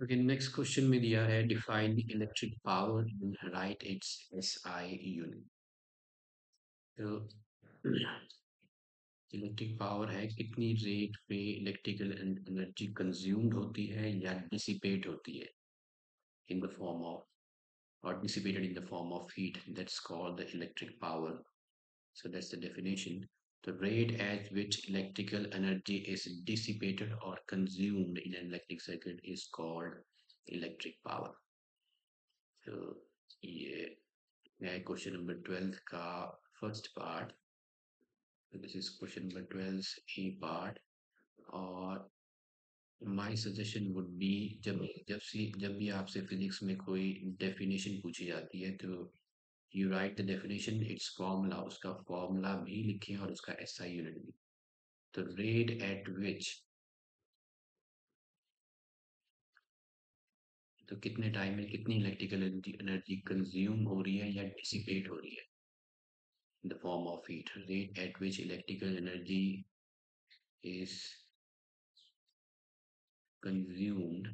Okay, next question में दिया है define the electric power and right it's SI unit. तो इलेक्ट्रिक पावर है कितनी रेट पे इलेक्ट्रिकल एनर्जी कंज्यूम्ड होती है या डिसिपेट होती है in the form of or dissipated in the form of heat. That's called the electric power. So that's the definition. The rate at which electrical energy is dissipated or consumed in an electric circuit is called electric power. So ये है question number 12 का first part. This is question number 12 A part. और my suggestion would be जब भी आपसे physics में कोई definition पूछी जाती है तो you right the definition it's formula, उसका फॉर्मूला भी लिखें और उसका एसआई यूनिट भी। तो रेट एट विच, तो कितने टाइम में कितनी इलेक्ट्रिकल एनर्जी कंज्यूम हो रही है या डिसिपेट हो रही है in the form of heat. Rate at which electrical energy is consumed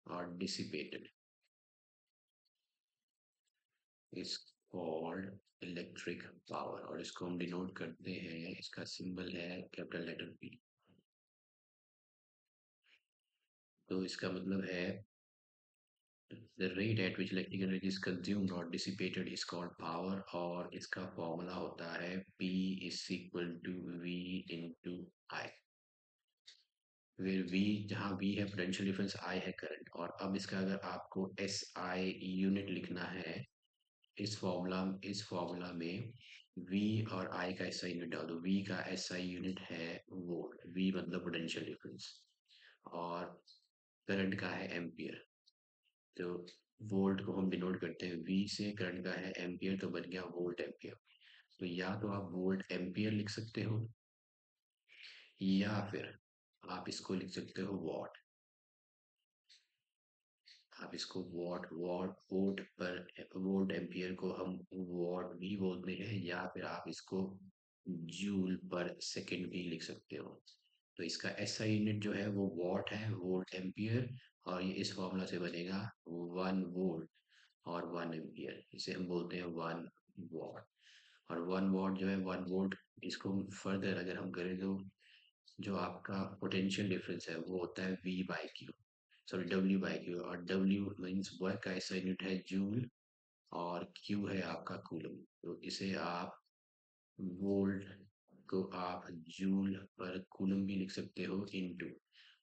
और dissipated is called electric power. और इसको हम डिनोट करते हैं, इसका सिंबल है कैपिटल लेटर पी। तो इसका मतलब है the rate at which electric energy is consumed or dissipated is called power। और इसका फॉर्मूला होता है P is equal to V into I, where V, जहाँ V है पोटेंशियल डिफरेंस, I है करंट। और अब इसका अगर आपको SI यूनिट लिखना है इस फॉर्मूला में V और I का SI यूनिट डाल दो। V का SI यूनिट है वोल्ट, V मतलब पोटेंशियल डिफरेंस, और करंट का है एम्पियर। तो वोल्ट को हम डिनोट करते हैं V से, करंट का है एम्पियर, तो बन गया वोल्ट एम्पियर। तो या तो आप वोल्ट एम्पियर लिख सकते हो या फिर आप इसको लिख सकते हो वॉट। आप इसको वॉट वॉट वोल्ट पर वोल्ट एम्पियर को हम वॉट भी बोलते हैं, या फिर आप इसको जूल पर सेकंड भी लिख सकते हो। तो इसका एसआई यूनिट जो है वो वॉट है, वोल्ट एम्पियर। और ये इस फॉर्मूला से बनेगा 1 वोल्ट और 1 एम्पियर, इसे हम बोलते हैं 1 वॉट। और 1 वॉट जो है 1 वोल्ट, इसको फर्दर अगर हम करें तो जो आपका पोटेंशियल डिफरेंस है वो होता है V by Q, sorry W by Q. और W मीन्स वर्क का ऐसा यूनिट है जूल, और Q है आपका कूलम। तो इसे आप वोल्ट को आप जूल पर कूलम भी लिख सकते हो इनटू।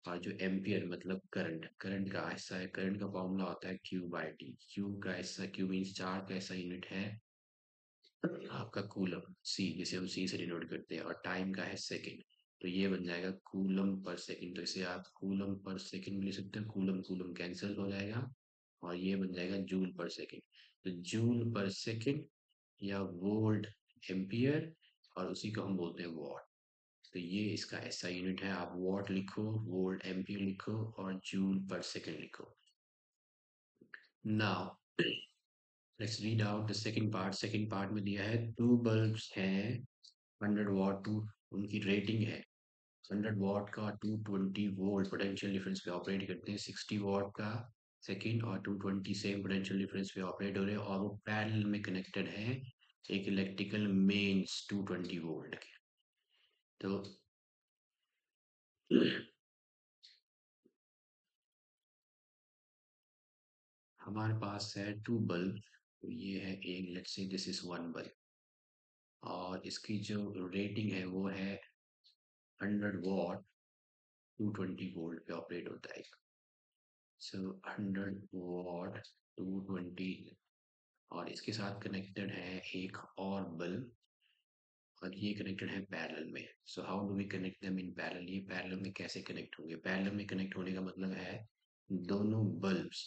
और जो एम्पियर मतलब करंट, करंट का हिस्सा है, करंट का फॉर्मूला होता है Q बाई टी। Q का हिस्सा, Q मीन्स चार्ज का ऐसा यूनिट है आपका कूलम, C जिसे हम C से डिनोट करते हैं, और टाइम का है सेकंड। तो ये बन जाएगा कूलम पर सेकंड। तो इसे आप कूलम पर सेकंड भी लिख सकते हैं, कूलम कूलम कैंसिल हो जाएगा और ये बन जाएगा जूल पर सेकंड। तो जूल पर सेकंड या वोल्ट एम्पियर, और उसी को हम बोलते हैं वॉट। तो ये इसका ऐसा यूनिट है, आप वॉट लिखो, वोल्ट एम्पियर लिखो और जूल पर सेकंड लिखो। Now let's read out the second part. Second part में दिया है 2 बल्ब्स हैं 100 वॉट, टू उनकी रेटिंग है 100 वॉट का, 220 वोल्ट पोटेंशियल डिफरेंस पे ऑपरेट करते हैं। 60 वॉट का सेकंड और 220 सेम पोटेंशियल डिफरेंस पे ऑपरेट हो रहे हैं, और वो पैरेलल में कनेक्टेड है एक इलेक्ट्रिकल मेन्स 220 वोल्ट के। तो हमारे पास है 2 बल्ब। तो ये है एक, let's say this is 1 bulb, और इसकी जो रेटिंग है वो है 100 वॉट, 220 वोल्ट पे ऑपरेट होता है। सो 100 वॉट 220, और इसके साथ कनेक्टेड है एक और बल्ब, और ये कनेक्टेड है पैरेलल में। So how do we connect them in parallel. ये पैरेलल में कैसे कनेक्ट होंगे, पैरेलल में कनेक्ट होने का मतलब है दोनों बल्ब्स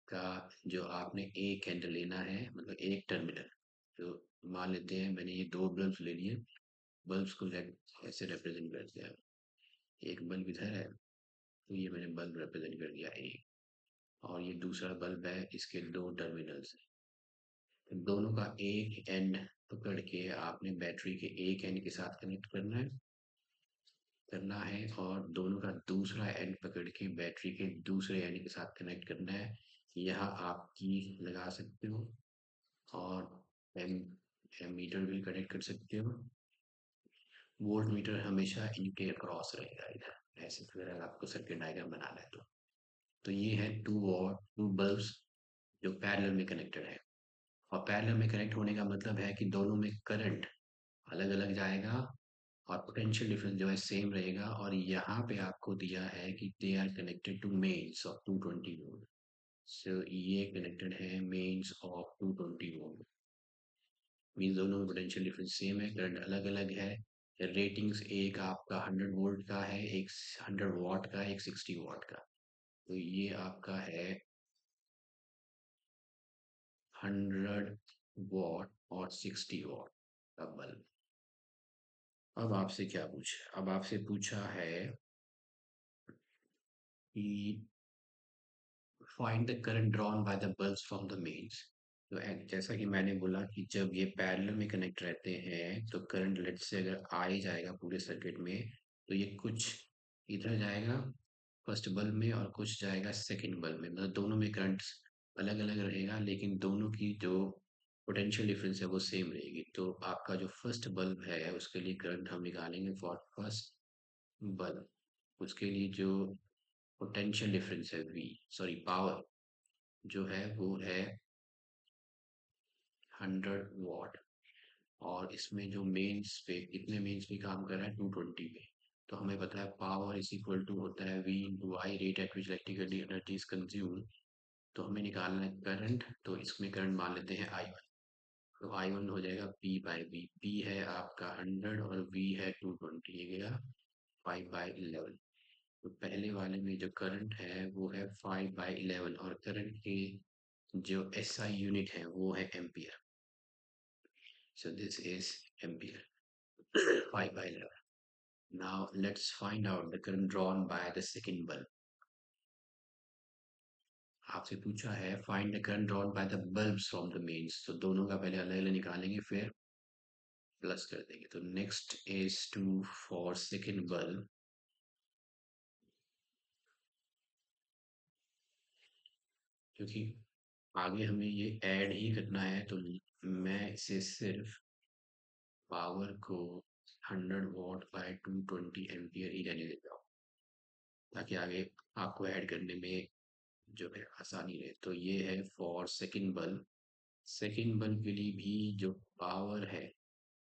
का जो आपने एक कैंडल लेना है, मतलब एक टर्मिनल। तो मान लेते हैं मैंने ये 2 बल्ब्स ले लिए, बल्ब्स को ऐसे रिप्रेजेंट कर दिया। एक बल्ब इधर है तो ये मैंने बल्ब रिप्रेजेंट कर दिया एक, और ये दूसरा बल्ब है, इसके 2 टर्मिनल्स हैं। तो दोनों का एक एंड पकड़ के आपने बैटरी के एक एंड के साथ कनेक्ट करना है, और दोनों का दूसरा एंड पकड़ करके बैटरी के दूसरे एंड के साथ कनेक्ट करना है। यहाँ आप की लगा सकते हो और एम मीटर भी कनेक्ट कर सकते हो। वोल्ट मीटर हमेशा इनके क्रॉस रहेगा इधर, ऐसे फिर अगर आपको सर्किट डायग्राम बनाना है तो ये है टू बल्ब्स जो पैरेलल में कनेक्टेड है। और पैरेलल में कनेक्ट होने का मतलब है कि दोनों में करंट अलग अलग जाएगा और पोटेंशियल डिफरेंस जो है सेम रहेगा। और यहाँ पे आपको दिया है कि they are connected to mains of 220 volt. So ये कनेक्टेड है मेन्स ऑफ 220 वोल्ट, मीन दोनों में पोटेंशियल डिफरेंस सेम है, करंट अलग अलग है। रेटिंग्स एक आपका 100 वोल्ट का है, एक 100 वाट का, एक 60 वाट का। तो ये आपका है 100 वाट और 60 वाट का बल्ब। अब आपसे क्या पूछा, अब आपसे पूछा है कि find the current drawn by the bulbs from the mains. तो जैसा कि मैंने बोला कि जब ये पैरेलल में कनेक्ट रहते हैं तो करंट लेट से अगर आ ही जाएगा पूरे सर्किट में, तो ये कुछ इधर जाएगा फर्स्ट बल्ब में और कुछ जाएगा सेकंड बल्ब में, मतलब दोनों में करंट अलग अलग रहेगा लेकिन दोनों की जो पोटेंशियल डिफरेंस है वो सेम रहेगी। तो आपका जो फर्स्ट बल्ब है उसके लिए करंट हम निकालेंगे फॉर फर्स्ट बल्ब। उसके लिए जो पोटेंशियल डिफरेंस है वी, सॉरी पावर जो है वो है 100 वाट। और इसमें जो मेंस पे कितने मेंस पे काम कर रहा है 220 पे। तो हमें पता है पावर इज इक्वल टू होता है V into I, rate at which electrical energy is consume. तो हमें निकालना है करंट, तो इसमें करंट मान लेते हैं आई वन। तो आई वन हो जाएगा पी बाई वी, पी है आपका 100 और वी है 220, ये गया 5/11। तो पहले वाले में जो करंट है वो है 5/11 और करंट के जो एसआई यूनिट है वो है ampere. So this is ampere 5/11. Now let's find out the current drawn by the second bulb. आपसे पूछा है find the current drawn by the bulbs from the mains, तो दोनों का पहले अलग अलग निकालेंगे फिर प्लस कर देंगे। तो next is to for second bulb. क्योंकि आगे हमें ये ऐड ही करना है तो मैं इसे सिर्फ पावर को 100 वाट बाय 220 एम्पियर ही रहने देता हूँ, ताकि आगे आपको ऐड करने में जो है आसानी रहे। तो ये है for second bulb. Second bulb के लिए भी जो पावर है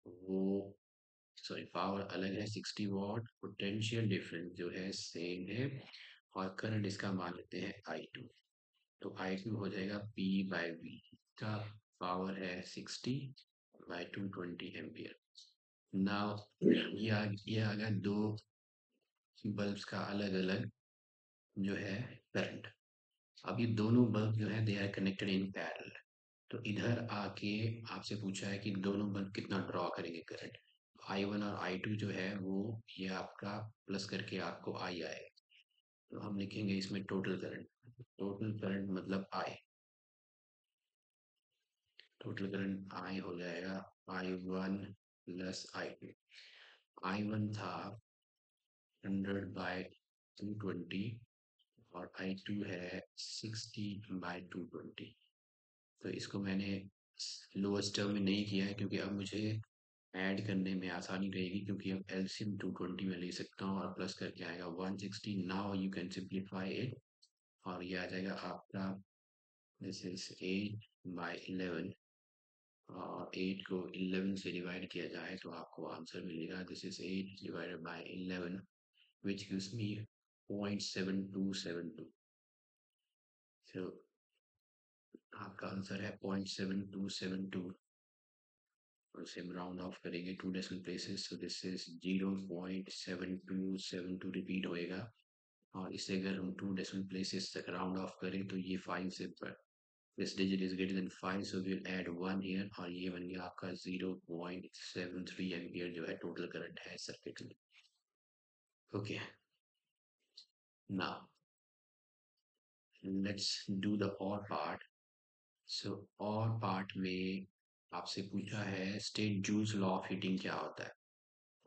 वो, सॉरी पावर अलग है 60 वाट, पोटेंशियल डिफरेंस जो है सेम है और करंट इसका मान लेते हैं I2। तो I2 हो जाएगा P बाई वी का पावर है 60/220 एम्पियर। नाउ ये आ गया दो बल्ब्स का अलग अलग जो है करंट। अब ये दोनों बल्ब जो है they are connected in parallel. तो इधर आके आपसे पूछा है कि दोनों बल्ब कितना ड्रॉ करेंगे करंट। I1 और I2 जो है वो ये आपका प्लस करके आपको आई आएगा। तो हम लिखेंगे इसमें टोटल करंट। टोटल करंट मतलब I, टोटल करंट I हो जाएगा I1 प्लस I2। I1 था 100/220 और I2 है 60/220। तो इसको मैंने लोअर्स्ट टर्म में नहीं किया है क्योंकि अब मुझे ऐड करने में आसानी रहेगी, क्योंकि अब एलसीएम 220 में ले सकता हूँ और प्लस करके आएगा 160। Now you can simplify it और ये आ जाएगा आपका दिस इज 8/11 और 8 को 11 से डिवाइड किया जाए तो आपको आंसर मिलेगा this is 8 divided by 11 which gives me 0.7272। so आपका आंसर है 0.7272 और इसे हम राउंड ऑफ करेंगे two decimal places. So this is 0.7272 repeat होएगा और इसे अगर हम टू डेसिमल प्लेसेस तक राउंड ऑफ करें तो ये 5 से पर this digit is greater than 5, so we will add 1 here और ये बन गया आपका 0.73 एम्पियर जो है टोटल करंट है सर्किट में। Okay, now let's do the other part. So other part में आपसे पूछा है state Joule's law of heating क्या होता है।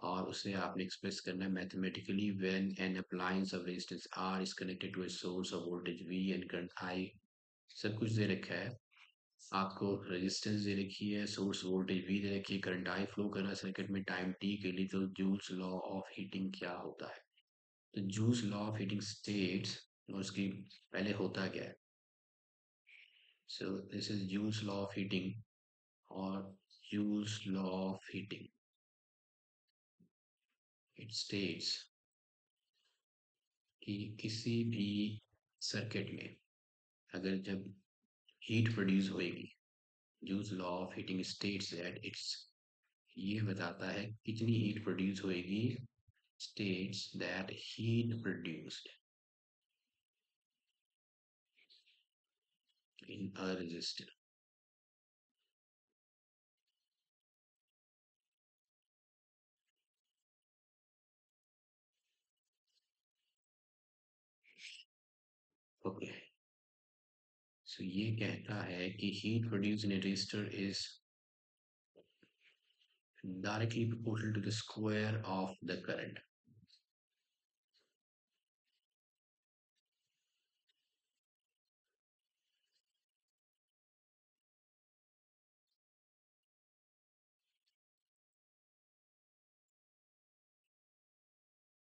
और उसे आपने एक्सप्रेस करना है mathematically when an appliance of resistance R is connected to a source of voltage V and current I. सब कुछ दे रखा है आपको, रेजिस्टेंस दे रखी है, सोर्स वोल्टेज वी दे रखी है, करंट आई फ्लो कर रहा है सर्किट में टाइम टी के लिए। तो जूल्स लॉ ऑफ हीटिंग क्या होता है? तो Joule's law of heating states, उसकी पहले होता क्या है? So this is Joule's law of heating, और Joule's law of heating it states कि किसी भी सर्किट में अगर जब हीट प्रोड्यूस होएगी, Joule's law of heating states that it's, ये बताता है कितनी हीट प्रोड्यूस होएगी, states that heat produced in a resistor. Okay. So ये कहता है कि heat produced in a resistor is directly proportional to the square of the current.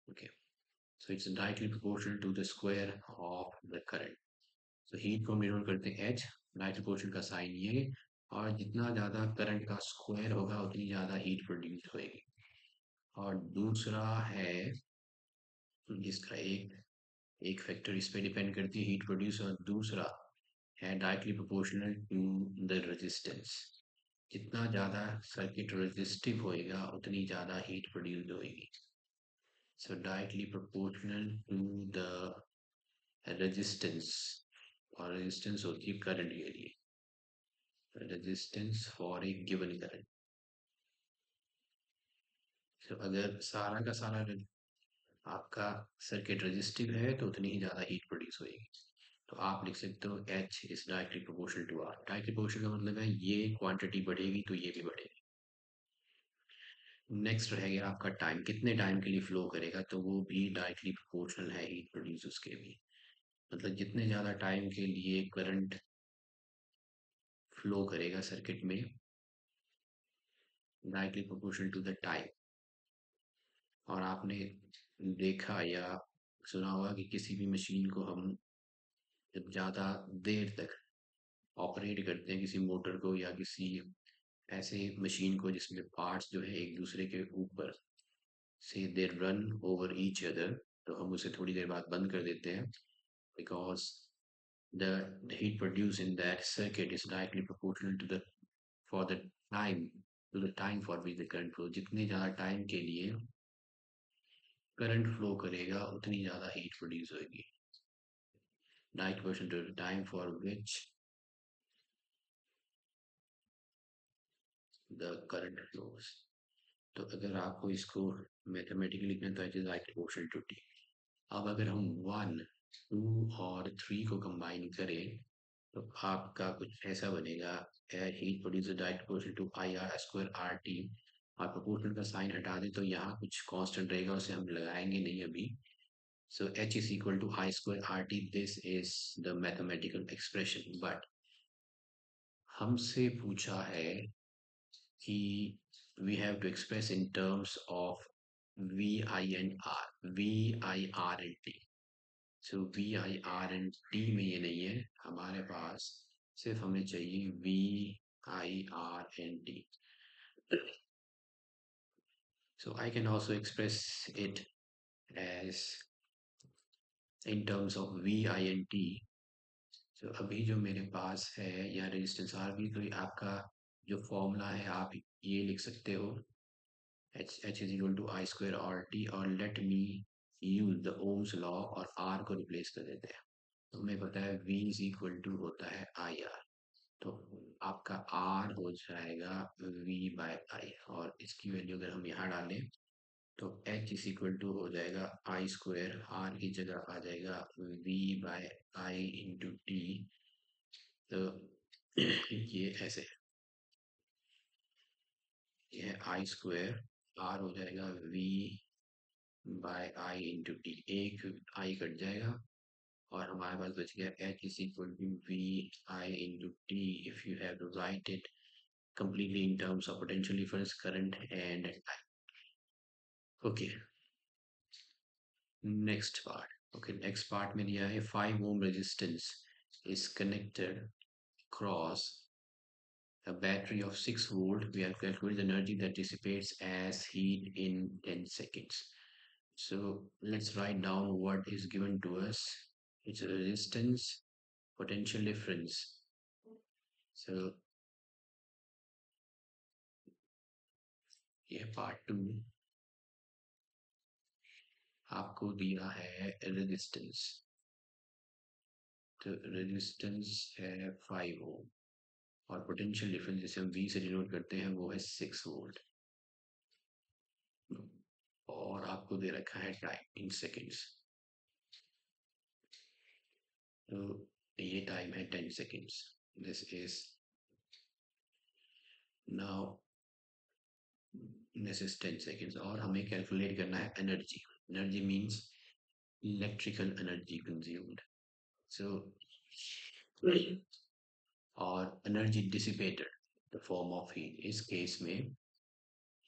Okay. So it's directly proportional to the square of the current. So heat को हम denote करते हैं H, direct proportional का sign ये, और जितना ज़्यादा current का स्क्वायर होगा उतनी ज़्यादा हीट प्रोड्यूस होएगी। और दूसरा है इसका एक फैक्टर इस पे डिपेंड करती है हीट प्रोड्यूस, और दूसरा है directly proportional to the resistance. जितना ज़्यादा सर्किट रेजिस्टिव होएगा उतनी ज़्यादा हीट प्रोड्यूस होएगी। So directly proportional to the resistance, और रेजिस्टेंस होती है करंट के लिए, resistance for a given current. तो अगर सारा का सारा आपका सर्किट रेजिस्टिव है तो उतनी ही ज़्यादा हीट प्रोड्यूस होएगी। तो आप लिख सकते हो H is directly proportional to R। Directly proportional का मतलब है ये क्वांटिटी बढ़ेगी तो ये भी बढ़ेगी। नेक्स्ट रहेगा आपका टाइम, कितने टाइम के लिए फ्लो करेगा, तो वो भी डायरेक्टली प्रोपोर्शनल है हीट प्रोड्यूस उसके भी। मतलब जितने ज़्यादा टाइम के लिए करंट फ्लो करेगा सर्किट में, directly proportional to the time. और आपने देखा या सुना होगा कि किसी भी मशीन को हम जब ज़्यादा देर तक ऑपरेट करते हैं, किसी मोटर को या किसी ऐसे मशीन को जिसमें पार्ट्स जो है एक दूसरे के ऊपर से they run over each other, तो हम उसे थोड़ी देर बाद बंद कर देते हैं, because the heat produced in that circuit is directly proportional to the for the time to the time for which the current flow। जितने ज़्यादा टाइम के लिए करंट फ्लो करेगा उतनी ज़्यादा हीट प्रोड्यूस होगी, direct proportional to the time for which the current flows. तो अगर आपको इसको मैथमेटिकली लिखना है तो it is direct proportional to T. अब अगर हम 1, 2 और 3 को कंबाइन करें तो आपका कुछ ऐसा बनेगा, heat produce direct proportional to I R square R T. आप प्रोपोर्शनल का साइन हटा दें तो यहाँ कुछ कांस्टेंट रहेगा, उसे हम लगाएंगे नहीं अभी। So H is equal to I square R T, this is the mathematical expression. But हमसे पूछा है कि we have to express in terms of VI and R, VIR and T। So VIR and T में ये नहीं है हमारे पास, सिर्फ हमें चाहिए VIR and T। So I can also express it as in terms of VI and T। So अभी जो मेरे पास है या रेजिस्टेंस R भी, तो आपका जो फॉर्मूला है आप ये लिख सकते हो, H is equal to I square RT, और let me use the Ohm's law और R को रिप्लेस कर देते हैं। तो हमें पता है V is equal to होता है IR, तो आपका R हो जाएगा V by I, और इसकी वैल्यू अगर हम यहाँ डालें तो H is equal to हो जाएगा I square, R की जगह आ जाएगा V by I into T। तो ये ऐसे, ये है I square आर हो जाएगा V by I into T, एक आई कट जाएगा और हमारे पास बच गया H is equal to V I into T if you have to write it completely in terms of potential difference, current and time. Okay, next part. Okay, next part में दिया है 5 ohm resistance is connected across a battery of 6 volt. We have calculated the energy that dissipates as heat in 10 seconds. So let's write down what is given to us. It's a resistance, potential difference. So ये part 2 आपको दिया है resistance. तो resistance है 5 ओम और potential difference जिसे हम we से डिनोट करते हैं वो है 6 वोल्ट और आपको दे रखा है टाइम इन सेकेंड्स। तो ये टाइम है 10 seconds. This is now this is 10 seconds और हमें कैलकुलेट करना है energy. Energy means electrical energy consumed. So और energy dissipated the form of heat. इस केस में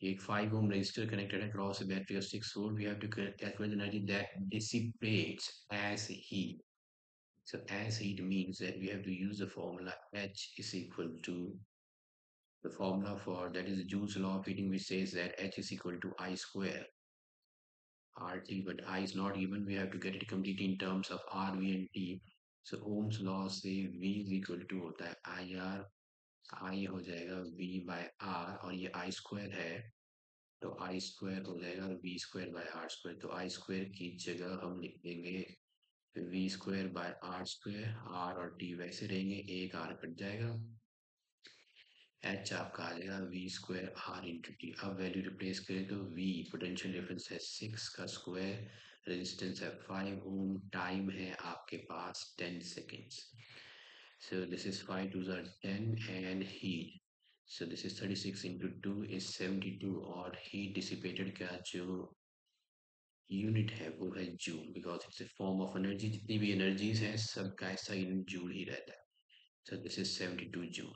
एक 5 ohm resistor connected across a battery of 6 volt. We have to calculate the energy that dissipates as heat. So as heat means that we have to use the formula H is equal to the formula for that is the Joule's law of heating, which says that H is equal to I square RT, but I is not given. We have to get it completely in terms of R, V and T. So Ohm's law से V is equal to होता है IR, I हो जाएगा V by R और ये I square है तो I square हो जाएगा V square by R square. तो आई स्क्वायर की जगह हम लिख देंगे V square by R square. R और टी वैसे रहेंगे, एक आर कट जाएगा, एच आपका आ जाएगा V square R into T. अब वैल्यू रिप्लेस करें तो वी पोटेंशियल डिफरेंस है 6 का स्क्वायर, रेजिस्टेंस है 5 ओम, टाइम है आपके पास 10 seconds. So this is 5 to the 10 and heat. So this is 36 into 2 is 72 और heat dissipated का जो यूनिट है वो है joule because it's a form of energy. जितनी भी एनर्जीज है सबका ऐसा यूनिट जूल ही रहता है। So this is 72 joule.